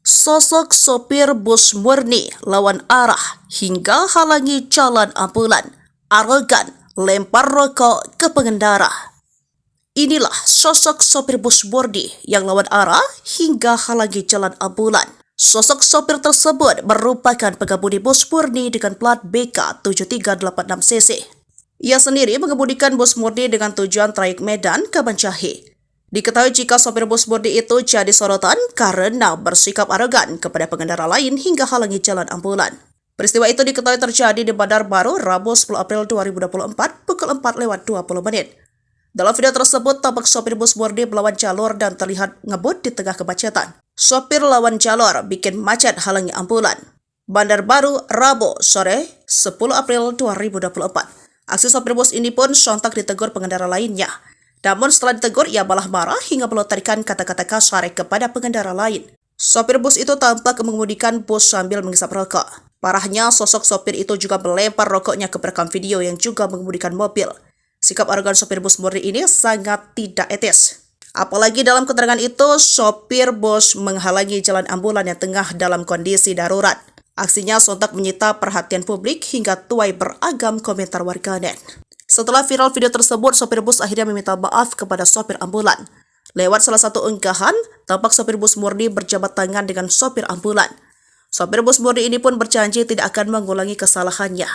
Sosok sopir bus murni lawan arah hingga halangi jalan ambulan, arogan lempar rokok ke pengendara. Inilah sosok sopir bus murni yang lawan arah hingga halangi jalan ambulan. Sosok sopir tersebut merupakan pengemudi bus murni dengan plat BK 7386CC. Ia sendiri mengemudikan bus murni dengan tujuan trayek Medan ke Banjahi. Diketahui jika sopir bus murni itu jadi sorotan karena bersikap arogan kepada pengendara lain hingga halangi jalan ambulan. Peristiwa itu diketahui terjadi di Bandar Baru Rabu 10 April 2024 pukul 4:20. Dalam video tersebut, tampak sopir bus murni melawan jalur dan terlihat ngebut di tengah kemacetan. Sopir lawan jalur bikin macet halangi ambulan. Bandar Baru Rabu sore 10 April 2024. Aksi sopir bus ini pun sontak ditegur pengendara lainnya. Namun setelah ditegur, ia malah marah hingga melontarkan kata-kata kasar kepada pengendara lain. Sopir bus itu tampak mengemudikan bus sambil menghisap rokok. Parahnya, sosok sopir itu juga melempar rokoknya ke perekam video yang juga mengemudikan mobil. Sikap arogan sopir bus murni ini sangat tidak etis. Apalagi dalam keterangan itu, sopir bus menghalangi jalan ambulan yang tengah dalam kondisi darurat. Aksinya sontak menyita perhatian publik hingga tuai beragam komentar warganet. Setelah viral video tersebut, sopir bus akhirnya meminta maaf kepada sopir ambulan. Lewat salah satu unggahan, tampak sopir bus murni berjabat tangan dengan sopir ambulan. Sopir bus murni ini pun berjanji tidak akan mengulangi kesalahannya.